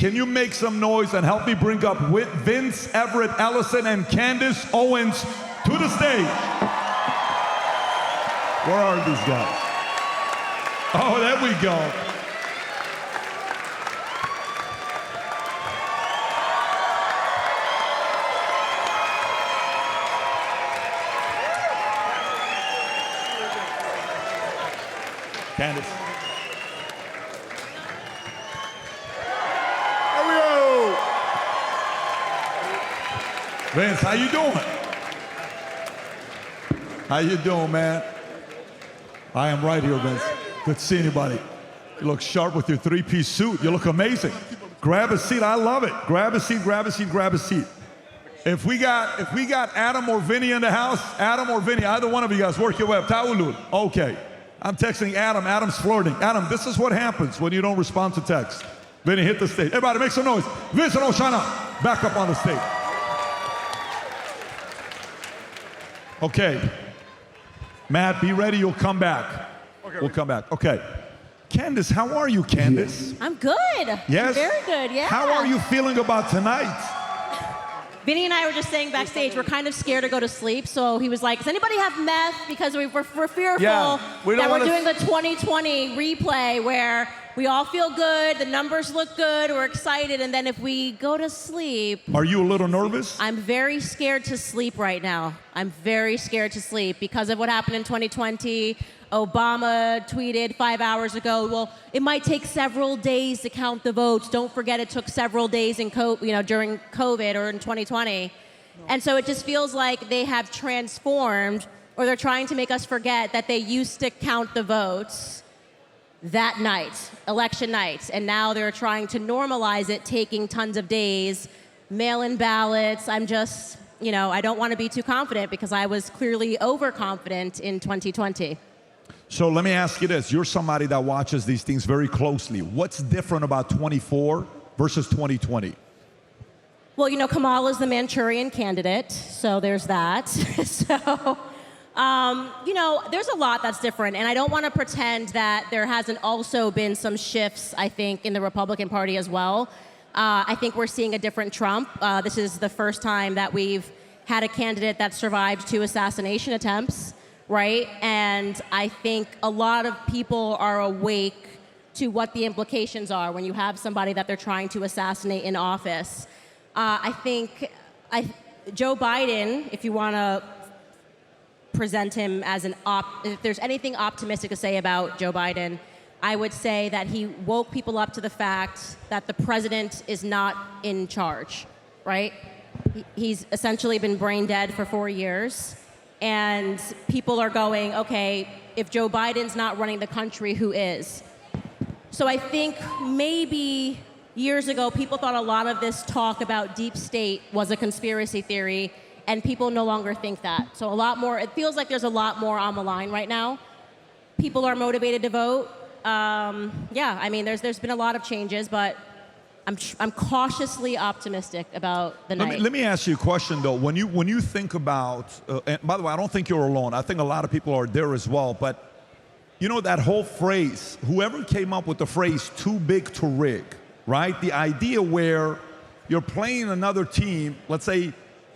can you make some noise and help me bring up Vince, Everett, Ellison, and Candace Owens to the stage? Where are these guys? Oh, there we go. Candace. Here we go. Vince, how you doing? How you doing, man? I am right here, Vince. Good to see anybody. You look sharp with your three-piece suit. You look amazing. Grab a seat. I love it. Grab a seat, grab a seat, grab a seat. If we got Adam or Vinny in the house, Adam or Vinny, either one of you guys, work your way up. Taulul. Okay. I'm texting Adam. Adam's flirting. Adam, this is what happens when you don't respond to text. Vinny, hit the stage. Everybody, make some noise. Vincent Oshana, back up on the stage. Okay. Matt, be ready. You'll come back. Okay, we'll come back. Okay. Candace, how are you, Candace? I'm good. Yes? I'm very good, yeah. How are you feeling about tonight? Vinny and I were just saying backstage, we're kind of scared to go to sleep, so he was like, does anybody have meth? Because we're fearful that we're doing the 2020 replay where we all feel good, the numbers look good, we're excited, and then if we go to sleep... Are you a little nervous? I'm very scared to sleep right now. I'm very scared to sleep because of what happened in 2020. Obama tweeted 5 hours ago, well, it might take several days to count the votes. Don't forget it took several days during COVID or in 2020. And so it just feels like they have transformed, or they're trying to make us forget that they used to count the votes that night, election night. And now they're trying to normalize it, taking tons of days, mail-in ballots. I'm just, I don't want to be too confident because I was clearly overconfident in 2020. So let me ask you this. You're somebody that watches these things very closely. What's different about 24 versus 2020? Well, Kamala's the Manchurian candidate, so there's that. So, there's a lot that's different, and I don't want to pretend that there hasn't also been some shifts, I think, in the Republican Party as well. I think we're seeing a different Trump. This is the first time that we've had a candidate that survived 2 assassination attempts. Right? And I think a lot of people are awake to what the implications are when you have somebody that they're trying to assassinate in office. I think Joe Biden, if you want to present him as if there's anything optimistic to say about Joe Biden, I would say that he woke people up to the fact that the president is not in charge, right? He's essentially been brain dead for 4 years. And people are going, okay, if Joe Biden's not running the country, who is? So I think maybe years ago, people thought a lot of this talk about deep state was a conspiracy theory, and people no longer think that. So it feels like there's a lot more on the line right now. People are motivated to vote. There's been a lot of changes, but I'm cautiously optimistic about the night. Let me ask you a question, though. When you think about, and by the way, I don't think you're alone. I think a lot of people are there as well. But that whole phrase, whoever came up with the phrase "too big to rig," right? The idea where you're playing another team. Let's say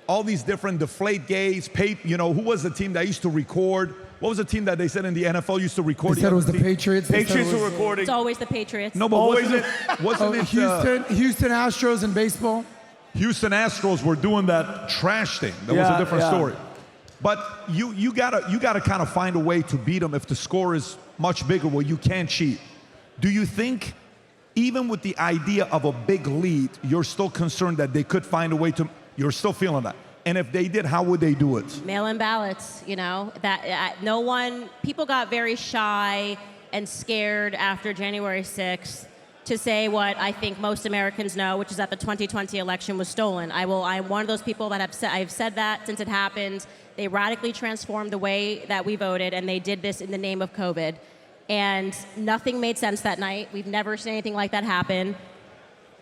all these different deflate gates. Who was the team that used to record? What was the team that they said in the NFL used to record? They said it was the Patriots. Patriots were recording. It's always the Patriots. No, but wasn't it Houston Astros in baseball? Houston Astros were doing that trash thing. That was a different story. But you gotta kind of find a way to beat them if the score is much bigger where you can't cheat. Do you think, even with the idea of a big lead, you're still concerned that they could find a way to? You're still feeling that. And if they did, how would they do it? Mail-in ballots, people got very shy and scared after January 6th to say what I think most Americans know, which is that the 2020 election was stolen. I'm one of those people that I've said that since it happened. They radically transformed the way that we voted, and they did this in the name of COVID. And nothing made sense that night. We've never seen anything like that happen.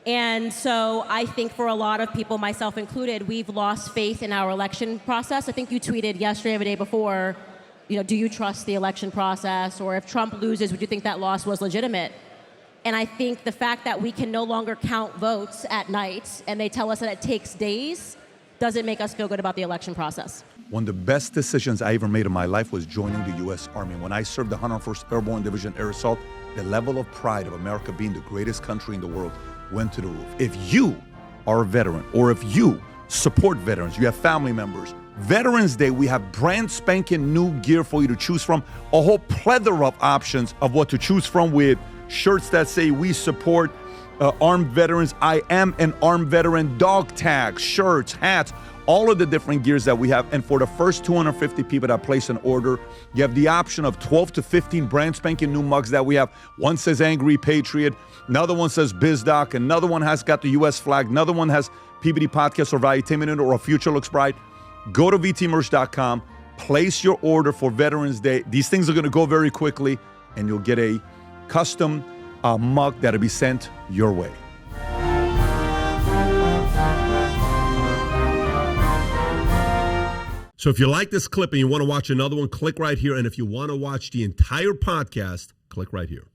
And so I think for a lot of people, myself included, we've lost faith in our election process. I think you tweeted yesterday or the day before, do you trust the election process? Or if Trump loses, would you think that loss was legitimate? And I think the fact that we can no longer count votes at night and they tell us that it takes days doesn't make us feel good about the election process. One of the best decisions I ever made in my life was joining the U.S. Army. When I served the 101st Airborne Division Air Assault, the level of pride of America being the greatest country in the world went to the roof. If you are a veteran, or if you support veterans, you have family members, Veterans Day, we have brand spanking new gear for you to choose from, a whole plethora of options of what to choose from, with shirts that say we support armed veterans, I am an armed veteran, dog tags, shirts, hats, all of the different gears that we have. And for the first 250 people that place an order, you have the option of 12 to 15 brand spanking new mugs that we have. One says Angry Patriot, another one says BizDoc, another one has got the US flag, another one has PBD Podcast or Valuetainment or A Future Looks Bright. Go to vtmerch.com, place your order for Veterans Day. These things are going to go very quickly, and you'll get a custom mug that'll be sent your way. So if you like this clip and you want to watch another one, click right here. And if you want to watch the entire podcast, click right here.